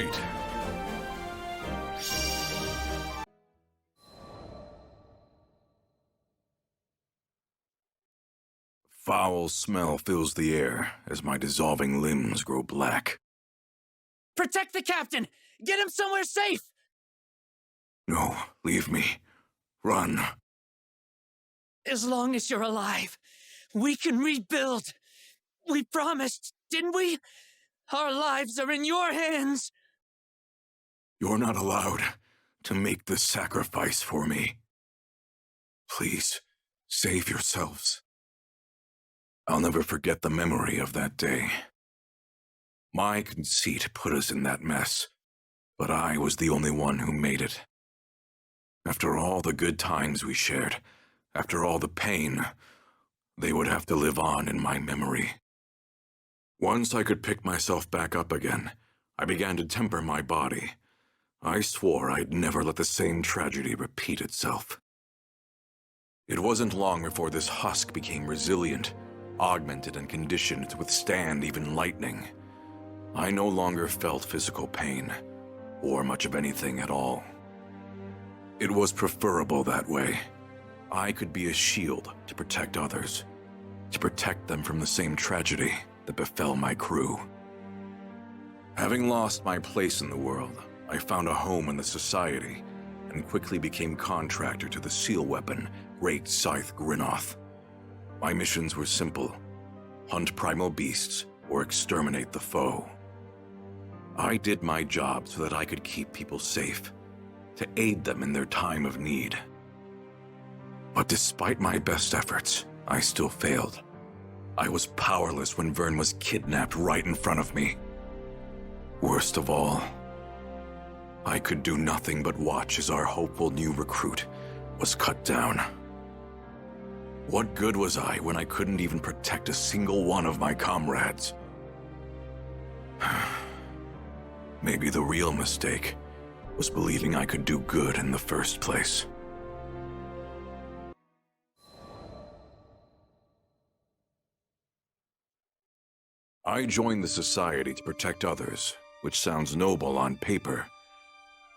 wait. Foul smell fills the air as my dissolving limbs grow black. Protect the captain! Get him somewhere safe! No, leave me. Run. As long as you're alive, we can rebuild. We promised, didn't we? Our lives are in your hands. You're not allowed to make the sacrifice for me. Please, save yourselves. I'll never forget the memory of that day. My conceit put us in that mess, but I was the only one who made it. After all the good times we shared, after all the pain, they would have to live on in my memory. Once I could pick myself back up again, I began to temper my body. I swore I'd never let the same tragedy repeat itself. It wasn't long before this husk became resilient, augmented and conditioned to withstand even lightning. I no longer felt physical pain, or much of anything at all. It was preferable that way. I could be a shield to protect others, to protect them from the same tragedy that befell my crew. Having lost my place in the world, I found a home in the society, and quickly became contractor to the seal weapon, Great Scythe Grynoth. My missions were simple: hunt primal beasts or exterminate the foe. I did my job so that I could keep people safe, to aid them in their time of need. But despite my best efforts, I still failed. I was powerless when Vern was kidnapped right in front of me. Worst of all, I could do nothing but watch as our hopeful new recruit was cut down. What good was I when I couldn't even protect a single one of my comrades? Maybe the real mistake was believing I could do good in the first place. I joined the society to protect others, which sounds noble on paper,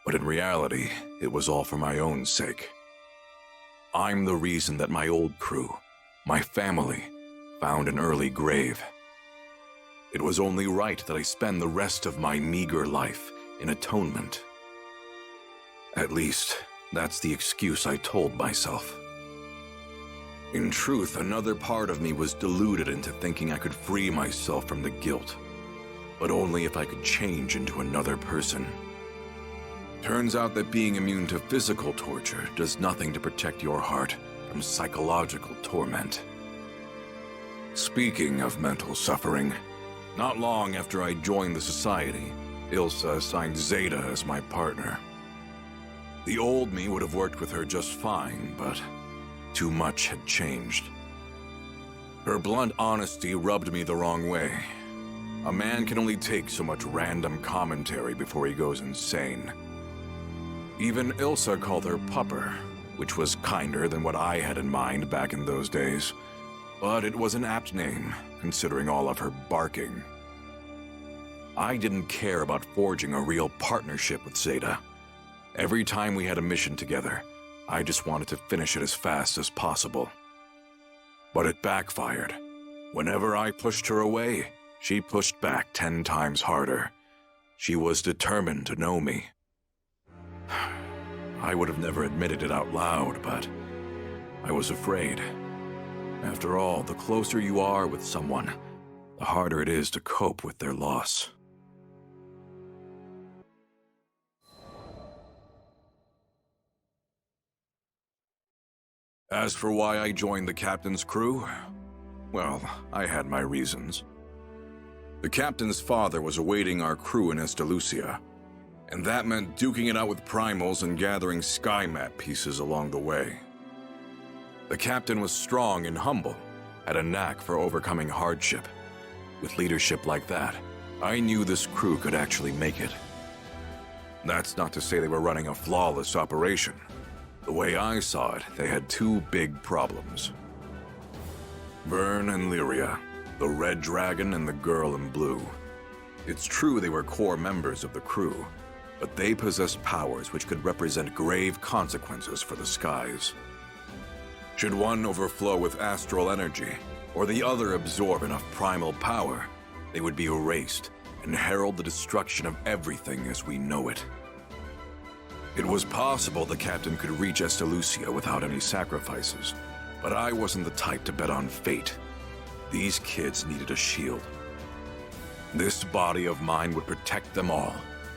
but in reality, it was all for my own sake. I'm the reason that my old crew, my family, found an early grave. It was only right that I spend the rest of my meager life in atonement. At least, that's the excuse I told myself. In truth, another part of me was deluded into thinking I could free myself from the guilt, but only if I could change into another person. Turns out that being immune to physical torture does nothing to protect your heart from psychological torment. Speaking of mental suffering, not long after I joined the society, Ilsa assigned Zeta as my partner. The old me would have worked with her just fine, but too much had changed. Her blunt honesty rubbed me the wrong way. A man can only take so much random commentary before he goes insane. Even Ilsa called her Pupper, which was kinder than what I had in mind back in those days. But it was an apt name, considering all of her barking. I didn't care about forging a real partnership with Zeta. Every time we had a mission together, I just wanted to finish it as fast as possible. But it backfired. Whenever I pushed her away, she pushed back 10 times harder. She was determined to know me. I would have never admitted it out loud, but I was afraid. After all, the closer you are with someone, the harder it is to cope with their loss. As for why I joined the captain's crew, well, I had my reasons. The captain's father was awaiting our crew in Estalucia, and that meant duking it out with primals and gathering sky map pieces along the way. The captain was strong and humble, had a knack for overcoming hardship. With leadership like that, I knew this crew could actually make it. That's not to say they were running a flawless operation. The way I saw it, they had two big problems. Vern and Lyria, the Red Dragon and the Girl in Blue. It's true they were core members of the crew, but they possessed powers which could represent grave consequences for the skies. Should one overflow with astral energy, or the other absorb enough primal power, they would be erased and herald the destruction of everything as we know it. It was possible the captain could reach Estalucia without any sacrifices, but I wasn't the type to bet on fate. These kids needed a shield. This body of mine would protect them all,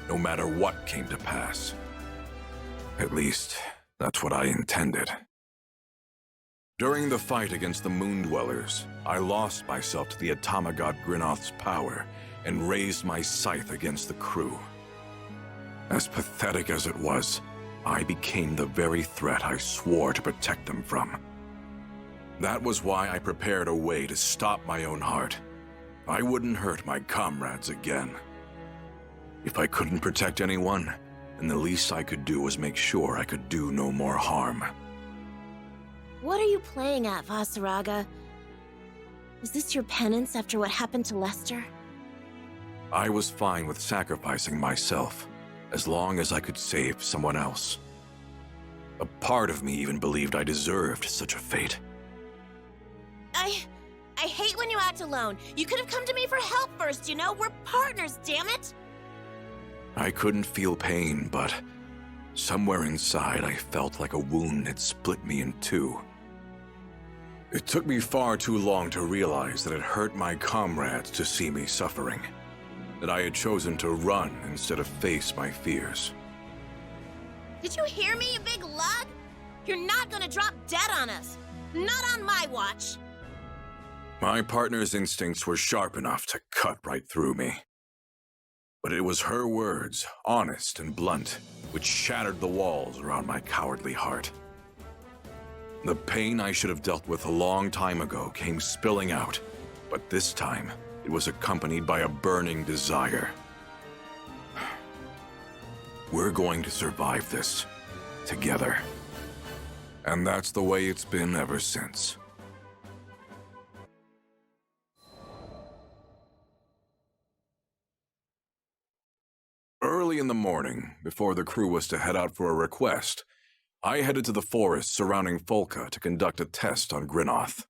no matter what came to pass. At least, that's what I intended. During the fight against the Moon Dwellers, I lost myself to the Atomagod Grinoth's power and raised my scythe against the crew. As pathetic as it was, I became the very threat I swore to protect them from. That was why I prepared a way to stop my own heart. I wouldn't hurt my comrades again. If I couldn't protect anyone, then the least I could do was make sure I could do no more harm. What are you playing at, Vaseraga? Is this your penance after what happened to Lester? I was fine with sacrificing myself, as long as I could save someone else. A part of me even believed I deserved such a fate. I hate when you act alone. You could have come to me for help first, you know? We're partners, damn it! I couldn't feel pain, but somewhere inside I felt like a wound had split me in two. It took me far too long to realize that it hurt my comrades to see me suffering, that I had chosen to run instead of face my fears. Did you hear me, you big lug? You're not gonna drop dead on us. Not on my watch. My partner's instincts were sharp enough to cut right through me. But it was her words, honest and blunt, which shattered the walls around my cowardly heart. The pain I should have dealt with a long time ago came spilling out, but this time it was accompanied by a burning desire. We're going to survive this, together. And that's the way it's been ever since. Early in the morning, before the crew was to head out for a request, I headed to the forest surrounding Folca to conduct a test on Grinoth.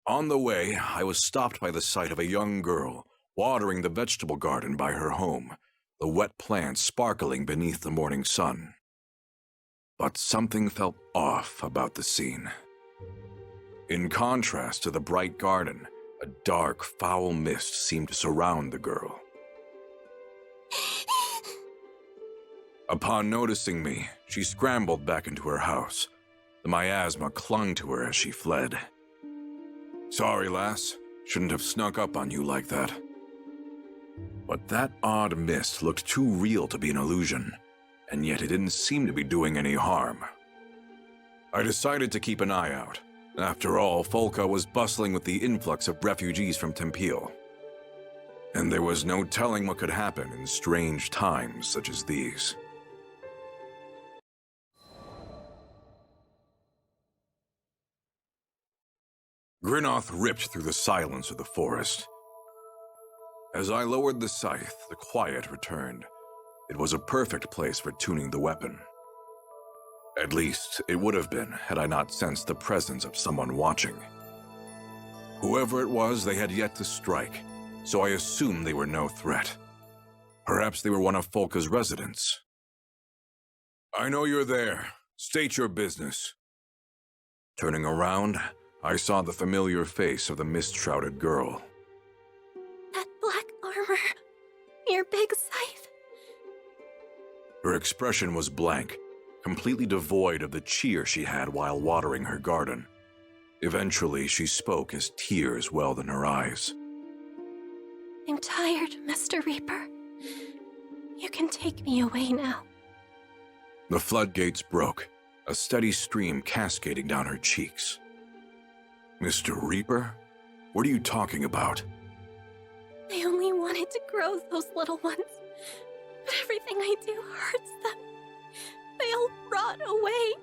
On the way, I was stopped by the sight of a young girl watering the vegetable garden by her home, the wet plants sparkling beneath the morning sun. But something felt off about the scene. In contrast to the bright garden, a dark, foul mist seemed to surround the girl. Upon noticing me, she scrambled back into her house. The miasma clung to her as she fled. Sorry, lass. Shouldn't have snuck up on you like that. But that odd mist looked too real to be an illusion, and yet it didn't seem to be doing any harm. I decided to keep an eye out. After all, Folca was bustling with the influx of refugees from Tempeal. And there was no telling what could happen in strange times such as these. Grinoth ripped through the silence of the forest. As I lowered the scythe, the quiet returned. It was a perfect place for tuning the weapon. At least, it would have been had I not sensed the presence of someone watching. Whoever it was, they had yet to strike, so I assumed they were no threat. Perhaps they were one of Folca's residents. I know you're there. State your business. Turning around, I saw the familiar face of the mist-shrouded girl. That black armor. Your big scythe. Her expression was blank, completely devoid of the cheer she had while watering her garden. Eventually, she spoke as tears welled in her eyes. I'm tired, Mr. Reaper. You can take me away now. The floodgates broke, a steady stream cascading down her cheeks. Mr. Reaper? What are you talking about? I only wanted to grow those little ones, but everything I do hurts them. They all rot away.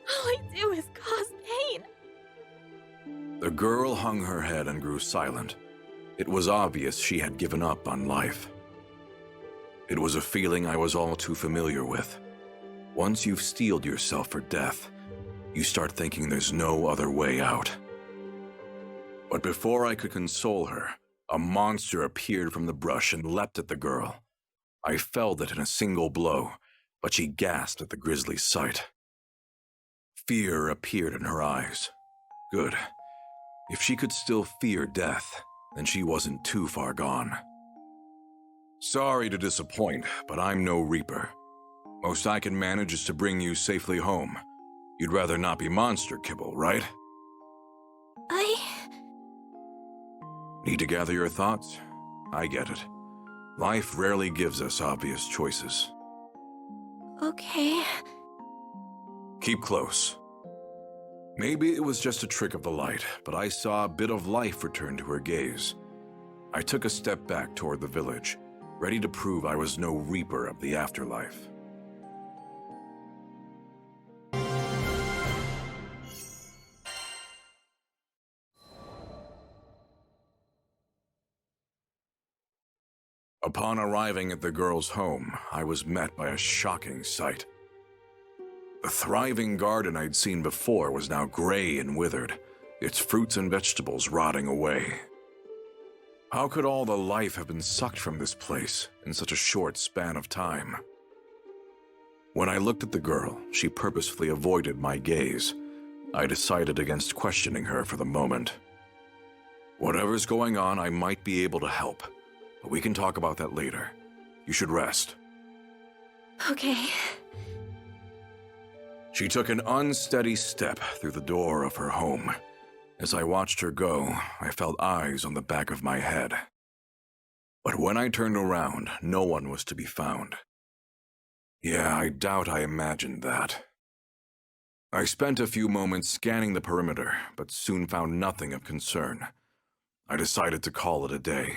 All I do is cause pain. The girl hung her head and grew silent. It was obvious she had given up on life. It was a feeling I was all too familiar with. Once you've steeled yourself for death, you start thinking there's no other way out. But before I could console her, a monster appeared from the brush and leapt at the girl. I felled it in a single blow, but she gasped at the grisly sight. Fear appeared in her eyes. Good. If she could still fear death, then she wasn't too far gone. Sorry to disappoint, but I'm no Reaper. Most I can manage is to bring you safely home. You'd rather not be monster kibble, right? Need to gather your thoughts? I get it. Life rarely gives us obvious choices. Okay. Keep close. Maybe it was just a trick of the light, but I saw a bit of life return to her gaze. I took a step back toward the village, ready to prove I was no Reaper of the afterlife. Upon arriving at the girl's home, I was met by a shocking sight. The thriving garden I'd seen before was now gray and withered, its fruits and vegetables rotting away. How could all the life have been sucked from this place in such a short span of time? When I looked at the girl, she purposefully avoided my gaze. I decided against questioning her for the moment. Whatever's going on, I might be able to help. But we can talk about that later. You should rest. Okay. She took an unsteady step through the door of her home. As I watched her go, I felt eyes on the back of my head. But when I turned around, no one was to be found. Yeah, I doubt I imagined that. I spent a few moments scanning the perimeter, but soon found nothing of concern. I decided to call it a day.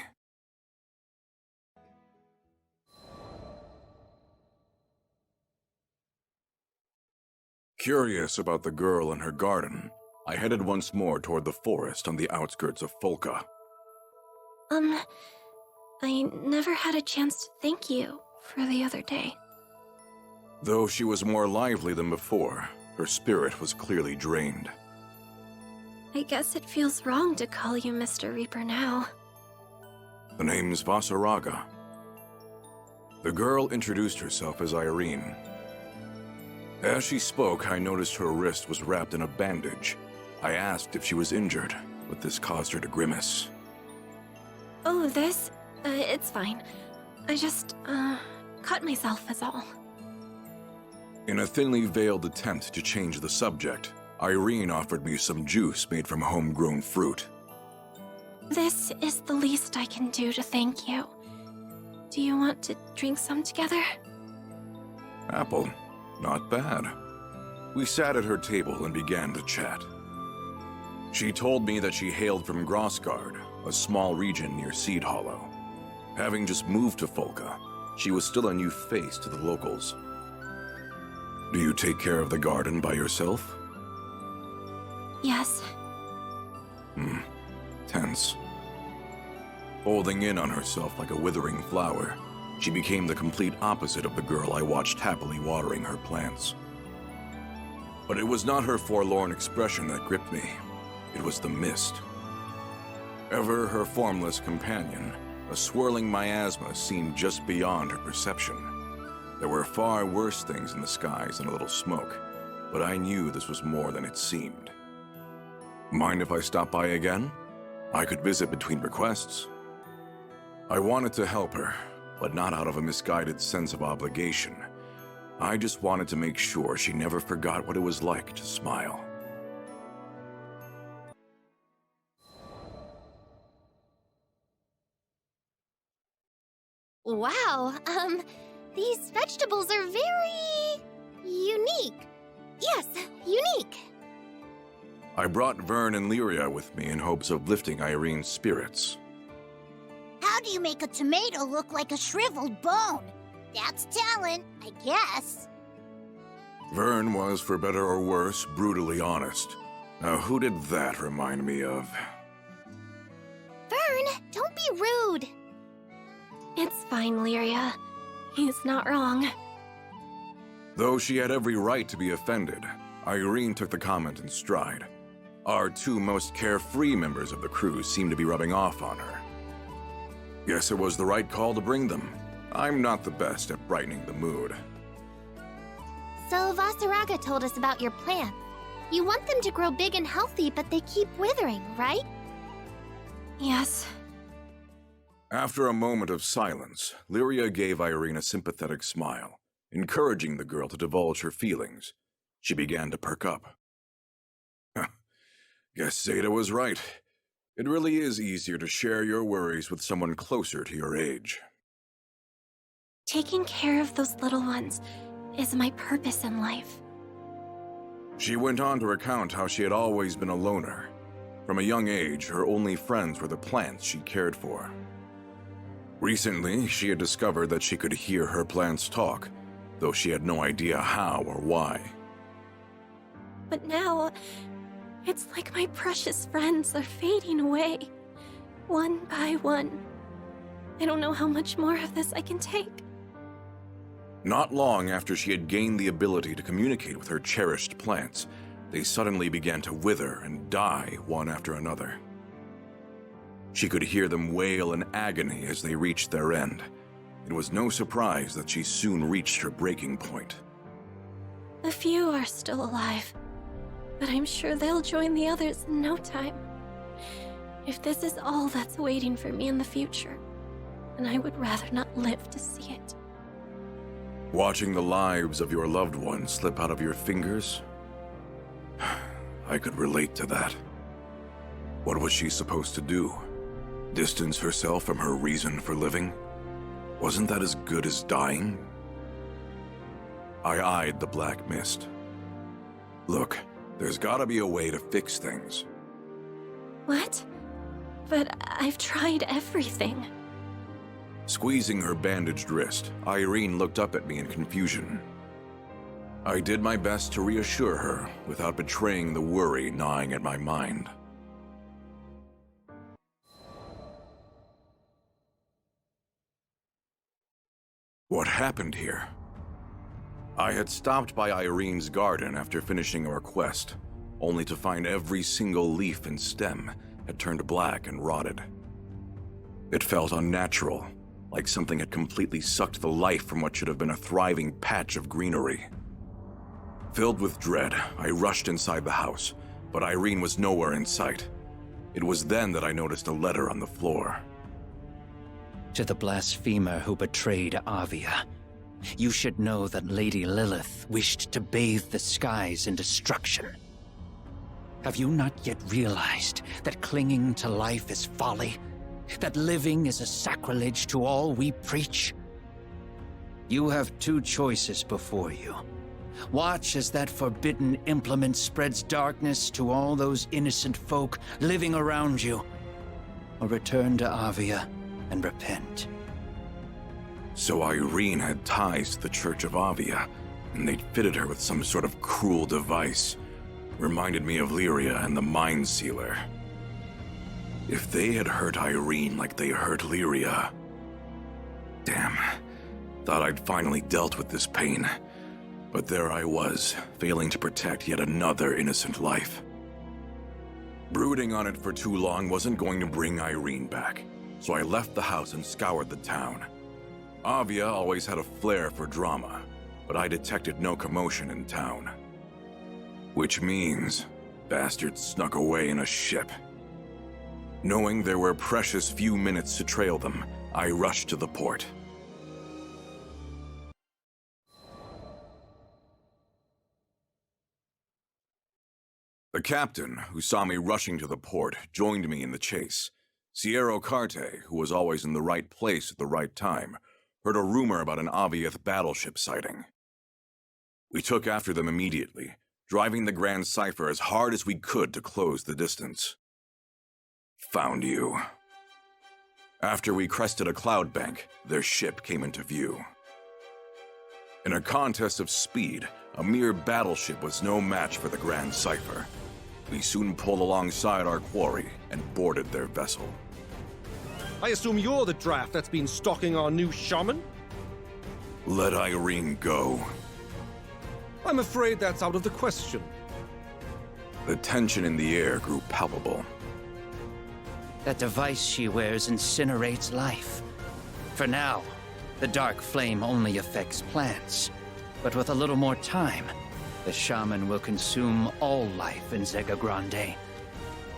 Curious about the girl and her garden, I headed once more toward the forest on the outskirts of Folka. I never had a chance to thank you for the other day. Though she was more lively than before, her spirit was clearly drained. I guess it feels wrong to call you Mr. Reaper now. The name's Vaseraga. The girl introduced herself as Irene. As she spoke, I noticed her wrist was wrapped in a bandage. I asked if she was injured, but this caused her to grimace. Oh, this? It's fine. I just, cut myself is all. In a thinly veiled attempt to change the subject, Irene offered me some juice made from homegrown fruit. This is the least I can do to thank you. Do you want to drink some together? Apple. Not bad. We sat at her table and began to chat. She told me that she hailed from Grossgard, a small region near Seed Hollow. Having just moved to Folka, she was still a new face to the locals. Do you take care of the garden by yourself? Yes. Tense. Holding in on herself like a withering flower, she became the complete opposite of the girl I watched happily watering her plants. But it was not her forlorn expression that gripped me. It was the mist. Ever her formless companion, a swirling miasma seemed just beyond her perception. There were far worse things in the skies than a little smoke, but I knew this was more than it seemed. Mind if I stop by again? I could visit between requests. I wanted to help her, but not out of a misguided sense of obligation. I just wanted to make sure she never forgot what it was like to smile. Wow, these vegetables are very unique. Yes, unique. I brought Vern and Lyria with me in hopes of lifting Irene's spirits. How do you make a tomato look like a shriveled bone? That's talent, I guess. Vern was, for better or worse, brutally honest. Now, who did that remind me of? Vern, don't be be rude. It's fine, Lyria. He's not wrong. Though she had every right to be offended, Irene took the comment in stride. Our two most carefree members of the crew seemed to be rubbing off on her. Guess it was the right call to bring them. I'm not the best at brightening the mood. So Vaseraga told us about your plan. You want them to grow big and healthy, but they keep withering, right? Yes. After a moment of silence, Lyria gave Irene a sympathetic smile, encouraging the girl to divulge her feelings. She began to perk up. Guess Zeta was right. It really is easier to share your worries with someone closer to your age. Taking care of those little ones is my purpose in life. She went on to recount how she had always been a loner. From a young age, her only friends were the plants she cared for. Recently, she had discovered that she could hear her plants talk, though she had no idea how or why. But now, it's like my precious friends are fading away, one by one. I don't know how much more of this I can take. Not long after she had gained the ability to communicate with her cherished plants, they suddenly began to wither and die one after another. She could hear them wail in agony as they reached their end. It was no surprise that she soon reached her breaking point. A few are still alive, but I'm sure they'll join the others in no time. If this is all that's waiting for me in the future, then I would rather not live to see it. Watching the lives of your loved ones slip out of your fingers? I could relate to that. What was she supposed to do? Distance herself from her reason for living? Wasn't that as good as dying? I eyed the black mist. Look, there's gotta be a way to fix things. What? But I've tried everything. Squeezing her bandaged wrist, Irene looked up at me in confusion. I did my best to reassure her without betraying the worry gnawing at my mind. What happened here? I had stopped by Irene's garden after finishing our quest, only to find every single leaf and stem had turned black and rotted. It felt unnatural, like something had completely sucked the life from what should have been a thriving patch of greenery. Filled with dread, I rushed inside the house, but Irene was nowhere in sight. It was then that I noticed a letter on the floor. To the blasphemer who betrayed Avia, you should know that Lady Lilith wished to bathe the skies in destruction. Have you not yet realized that clinging to life is folly? That living is a sacrilege to all we preach? You have two choices before you. Watch as that forbidden implement spreads darkness to all those innocent folk living around you, or return to Avia and repent. So Irene had ties to the Church of Avia, and they'd fitted her with some sort of cruel device. Reminded me of Lyria and the Mind Sealer. If they had hurt Irene like they hurt Lyria... Damn. Thought I'd finally dealt with this pain. But there I was, failing to protect yet another innocent life. Brooding on it for too long wasn't going to bring Irene back, so I left the house and scoured the town. Avia always had a flair for drama, but I detected no commotion in town. Which means, bastards snuck away in a ship. Knowing there were precious few minutes to trail them, I rushed to the port. The captain, who saw me rushing to the port, joined me in the chase. Sierra Carte, who was always in the right place at the right time, heard a rumor about an Aviath battleship sighting. We took after them immediately, driving the Grand Cipher as hard as we could to close the distance. Found you. After we crested a cloud bank, their ship came into view. In a contest of speed, a mere battleship was no match for the Grand Cipher. We soon pulled alongside our quarry and boarded their vessel. I assume you're the draft that's been stalking our new shaman? Let Irene go. I'm afraid that's out of the question. The tension in the air grew palpable. That device she wears incinerates life. For now, the dark flame only affects plants. But with a little more time, the shaman will consume all life in Zega Grande.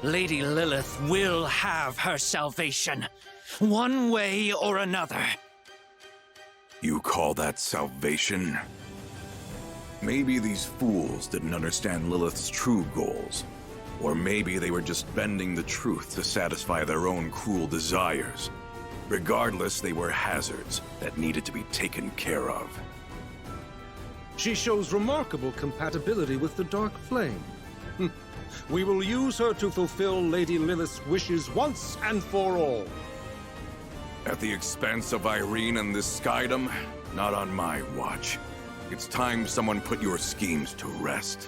Lady Lilith will have her salvation, one way or another. You call that salvation? Maybe these fools didn't understand Lilith's true goals. Or maybe they were just bending the truth to satisfy their own cruel desires. Regardless, they were hazards that needed to be taken care of. She shows remarkable compatibility with the Dark Flame. We will use her to fulfill Lady Lilith's wishes once and for all. At the expense of Irene and this skydom? Not on my watch. It's time someone put your schemes to rest.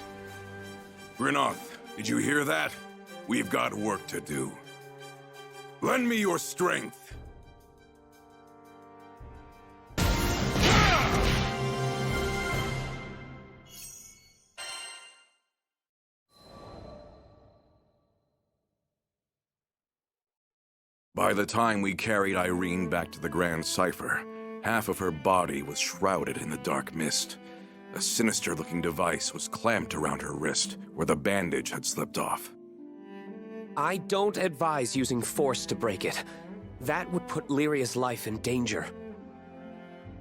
Grinoth, did you hear that? We've got work to do. Lend me your strength. By the time we carried Irene back to the Grand Cipher, half of her body was shrouded in the dark mist. A sinister-looking device was clamped around her wrist, where the bandage had slipped off. I don't advise using force to break it. That would put Lyria's life in danger.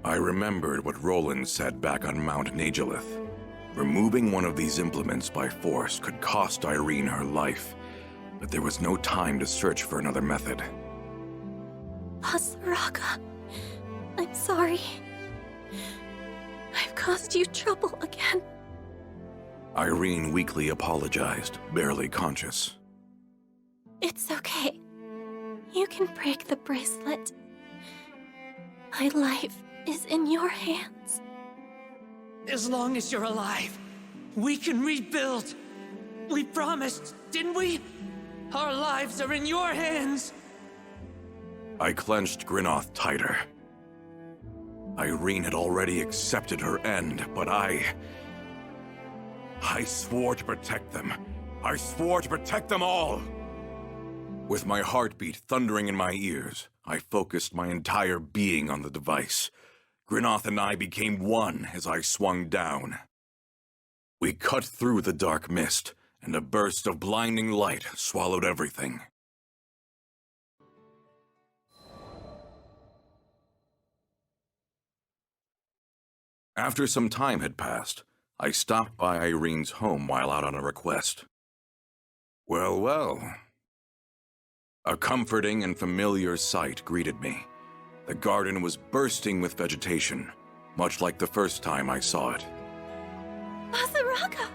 I remembered what Roland said back on Mount Nagilith. Removing one of these implements by force could cost Irene her life, but there was no time to search for another method. Vaseraga, I'm sorry. I've caused you trouble again. Irene weakly apologized, barely conscious. It's okay. You can break the bracelet. My life is in your hands. As long as you're alive, we can rebuild. We promised, didn't we? Our lives are in your hands. I clenched Grinoth tighter. Irene had already accepted her end, but I swore to protect them. I swore to protect them all! With my heartbeat thundering in my ears, I focused my entire being on the device. Grinoth and I became one as I swung down. We cut through the dark mist, and a burst of blinding light swallowed everything. After some time had passed, I stopped by Irene's home while out on a request. Well, well. A comforting and familiar sight greeted me. The garden was bursting with vegetation, much like the first time I saw it. Vaseraga!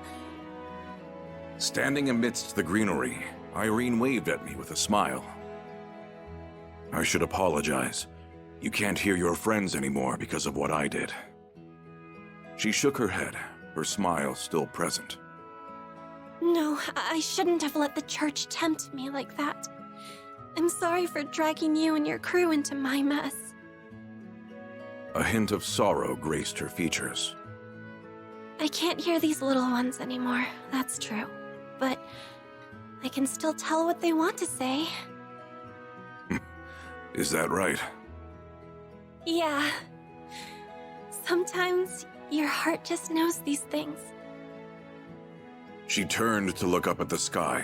Standing amidst the greenery, Irene waved at me with a smile. I should apologize. You can't hear your friends anymore because of what I did. She shook her head, her smile still present. No, I shouldn't have let the church tempt me like that. I'm sorry for dragging you and your crew into my mess. A hint of sorrow graced her features. I can't hear these little ones anymore, that's true. But I can still tell what they want to say. Is that right? Yeah. Sometimes your heart just knows these things. She turned to look up at the sky,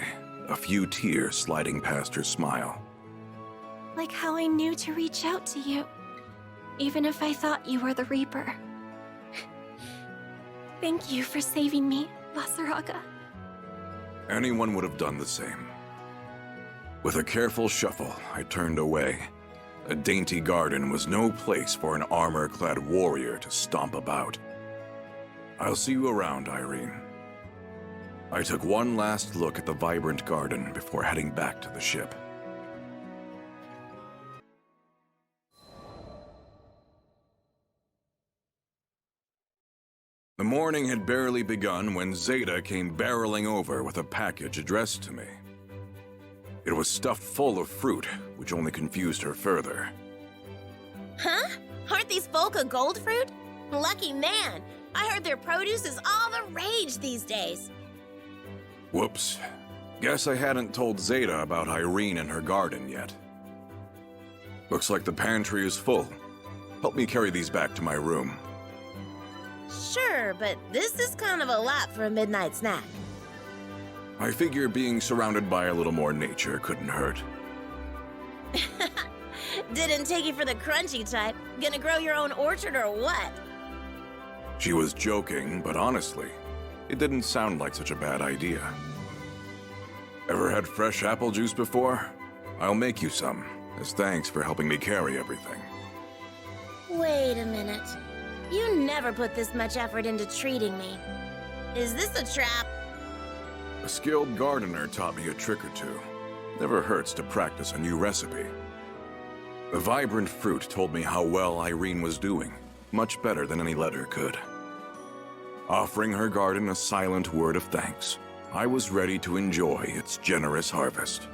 a few tears sliding past her smile. Like how I knew to reach out to you, even if I thought you were the Reaper. Thank you for saving me, Vaseraga. Anyone would have done the same. With a careful shuffle, I turned away. A dainty garden was no place for an armor-clad warrior to stomp about. I'll see you around, Irene. I took one last look at the vibrant garden before heading back to the ship. The morning had barely begun when Zeta came barreling over with a package addressed to me. It was stuffed full of fruit, which only confused her further. Huh? Aren't these Volca gold fruit? Lucky man. I heard their produce is all the rage these days. Whoops. Guess I hadn't told Zeta about Irene and her garden yet. Looks like the pantry is full. Help me carry these back to my room. Sure, but this is kind of a lot for a midnight snack. I figure being surrounded by a little more nature couldn't hurt. Didn't take you for the crunchy type. Gonna grow your own orchard or what? She was joking, but honestly, it didn't sound like such a bad idea. Ever had fresh apple juice before? I'll make you some, as thanks for helping me carry everything. Wait a minute. You never put this much effort into treating me. Is this a trap? A skilled gardener taught me a trick or two. Never hurts to practice a new recipe. The vibrant fruit told me how well Irene was doing, much better than any letter could. Offering her garden a silent word of thanks, I was ready to enjoy its generous harvest.